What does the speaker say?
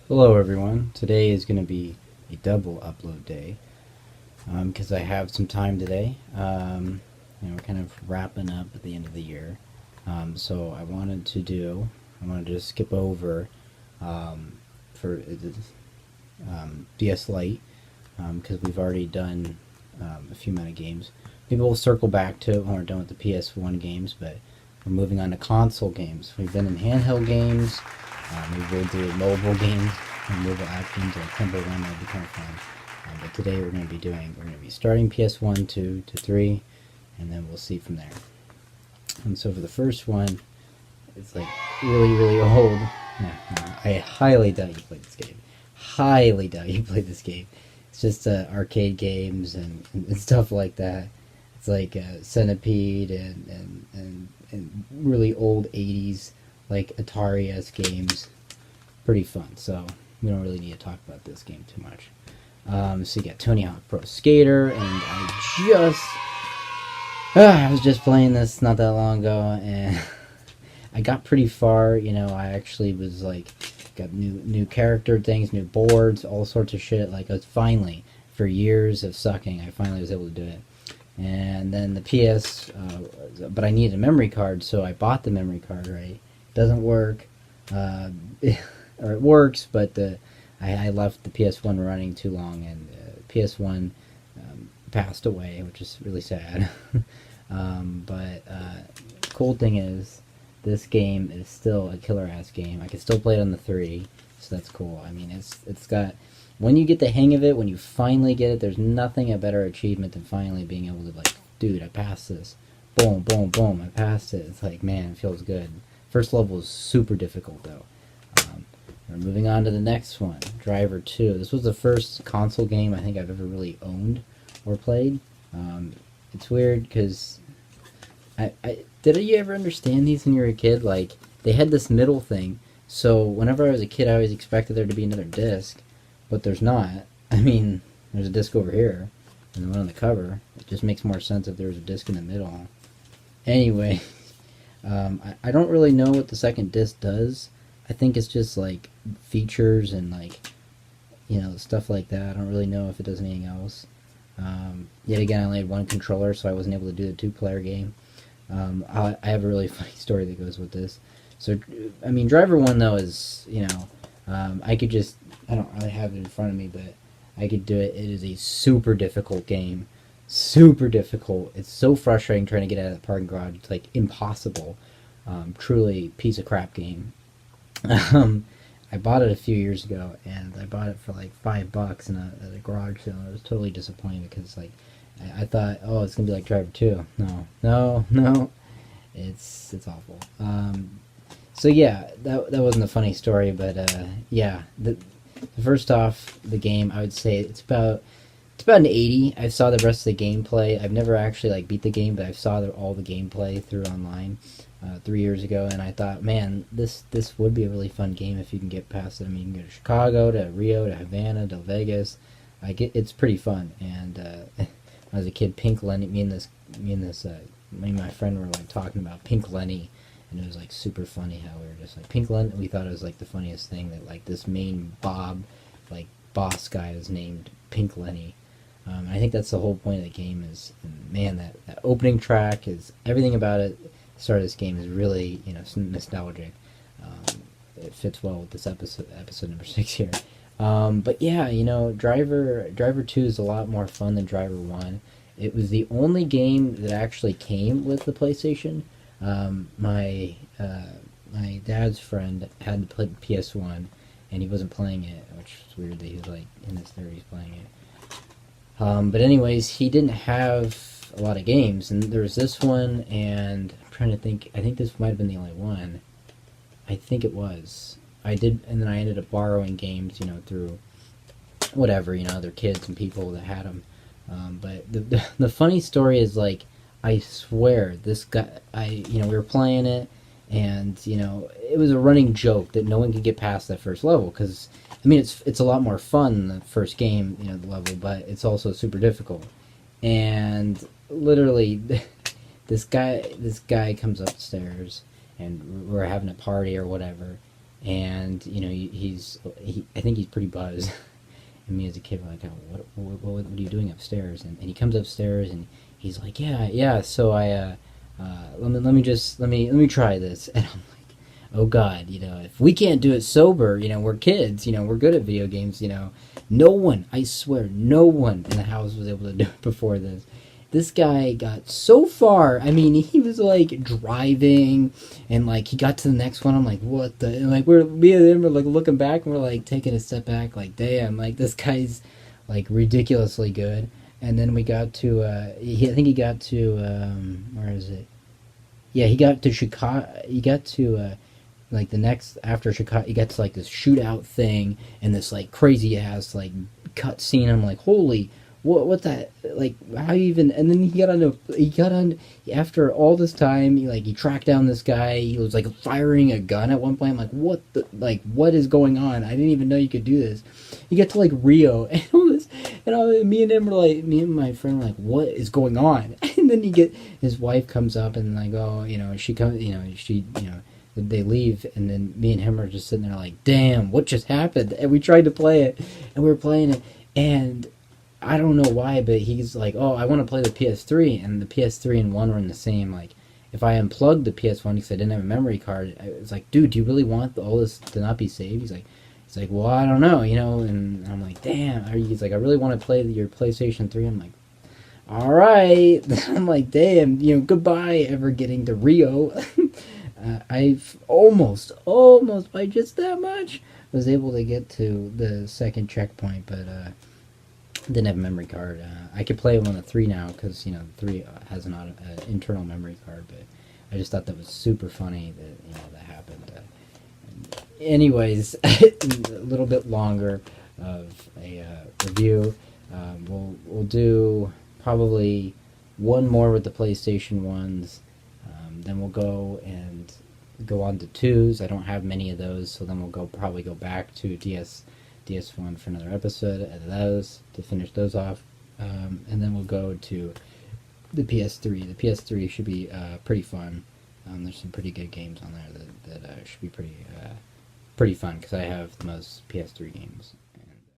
Hello everyone. Today is going to be a double upload day because I have some time today. We're kind of wrapping up at the end of the year. So I wanted to just skip over for DS Lite because we've already done a few amount of games. Maybe we'll circle back to it when we're done with the PS1 games, but we're moving on to console games. We've been in handheld games. Maybe we'll do mobile games and mobile actions like Temple Run. That'll be kind of fun. But today we're going to be starting PS1, 2 to 3, and then we'll see from there. And so for the first one, it's like really, really old. I highly doubt you played this game. Highly doubt you played this game. It's just arcade games and stuff like that. It's like Centipede and really old 80s like Atari-esque games. Pretty fun, so we don't really need to talk about this game too much. So you got Tony Hawk Pro Skater, and I was just playing this not that long ago, and I got pretty far. I actually was like, got new character things, new boards, all sorts of shit. Like, I was finally, for years of sucking, I finally was able to do it. And then the but I needed a memory card, so I bought the memory card, right? Doesn't work, or it works, but I left the PS1 running too long, and PS1 passed away, which is really sad. But cool thing is, this game is still a killer ass game. I can still play it on the 3, so that's cool. I mean, it's got, when you get the hang of it, when you finally get it, there's nothing a better achievement than finally being able to, like, dude, I passed this. Boom, boom, boom, I passed it. It's like, man, it feels good. First level is super difficult, though. We're moving on to the next one, Driver 2. This was the first console game I think I've ever really owned or played. It's weird because did you ever understand these when you were a kid? Like, they had this middle thing, so whenever I was a kid, I always expected there to be another disc, but there's not. I mean, there's a disc over here, and the one on the cover. It just makes more sense if there was a disc in the middle. Anyway, I don't really know what the second disc does. I think it's just like features and like, stuff like that. I don't really know if it does anything else. Yet again, I only had one controller, so I wasn't able to do the 2-player game. I have a really funny story that goes with this. So, I mean, Driver 1, though, is, I could just, I don't really have it in front of me, but I could do it. It is a super difficult game. Super difficult. It's so frustrating trying to get out of the parking garage. It's, like, impossible. Truly piece of crap game. I bought it a few years ago, and I bought it for like $5 at a garage sale. I was totally disappointed because, like, I thought, oh, it's gonna be like Driver 2. No, it's awful. So yeah, that wasn't a funny story, but yeah, the first off, the game, I would say it's about an 80. I saw the rest of the gameplay. I've never actually like beat the game, but I saw all the gameplay through online 3 years ago, and I thought, man, this would be a really fun game if you can get past it. I mean, you can go to Chicago, to Rio, to Havana, to Vegas. It's pretty fun. And when I was a kid, Pink Lenny, me and my friend were like talking about Pink Lenny, and it was like super funny how we were just like Pink Lenny. We thought it was like the funniest thing that like this main like boss guy was named Pink Lenny. I think that's the whole point of the game is, man, that opening track is, everything about it, the start of this game is really, nostalgic. It fits well with this episode number 6 here. But yeah, Driver 2 is a lot more fun than Driver 1. It was the only game that actually came with the PlayStation. My dad's friend had to play PS1, and he wasn't playing it, which is weird that he was like in his 30s playing it. But anyways, he didn't have a lot of games, and there was this one, and I'm trying to think, I think this might have been the only one. I think it was. And then I ended up borrowing games, through whatever, other kids and people that had them. But the funny story is, like, I swear, this guy, we were playing it, and, it was a running joke that no one could get past that first level, because, I mean, it's a lot more fun than the first game, the level, but it's also super difficult. And literally, this guy comes upstairs, and we're having a party or whatever, and I think he's pretty buzzed. And me as a kid were like, oh, what are you doing upstairs? And he comes upstairs and he's like, yeah. So let me try this. And I'm like, oh God, if we can't do it sober, we're kids, we're good at video games, no one, I swear, no one in the house was able to do it before this. This guy got so far. I mean, he was like driving, and like he got to the next one. I'm like, what the? And like me and him are like looking back, and we're like taking a step back, like, damn, like this guy's like ridiculously good. And then we got to, I think he got to, where is it? Yeah, he got to Chicago. He got to like the next after Chicago. He got to like this shootout thing and this like crazy ass like cut scene. I'm like, holy, what that, like, how you even? And then he got on after all this time. He tracked down this guy. He was like firing a gun at one point. I'm like, what is going on? I didn't even know you could do this. You get to like Rio and all this, and me and him were like, me and my friend were like, what is going on? And then his wife comes up and like, oh, she comes, they leave, and then me and him are just sitting there like, damn, what just happened? And we tried to play it, and we were playing it, and I don't know why, but he's like, oh, I want to play the PS3, and the PS3 and 1 were in the same, like, if I unplugged the PS1 because I didn't have a memory card, I was like, dude, do you really want all this to not be saved? He's like, well, I don't know, and I'm like, damn. He's like, I really want to play your PlayStation 3. I'm like, all right. I'm like, damn, goodbye ever getting to Rio. I've almost by just that much was able to get to the second checkpoint, but didn't have a memory card. I could play it on the 3 now because the 3 has an internal memory card, but I just thought that was super funny that that happened. Anyways, a little bit longer of a review. We'll do probably one more with the PlayStation 1s. Then we'll go on to 2s. I don't have many of those, so then we'll probably go back to DS1 for another episode of those to finish those off. And then we'll go to the PS3. The PS3 should be pretty fun. There's some pretty good games on there that should be pretty fun because I have the most PS3 games.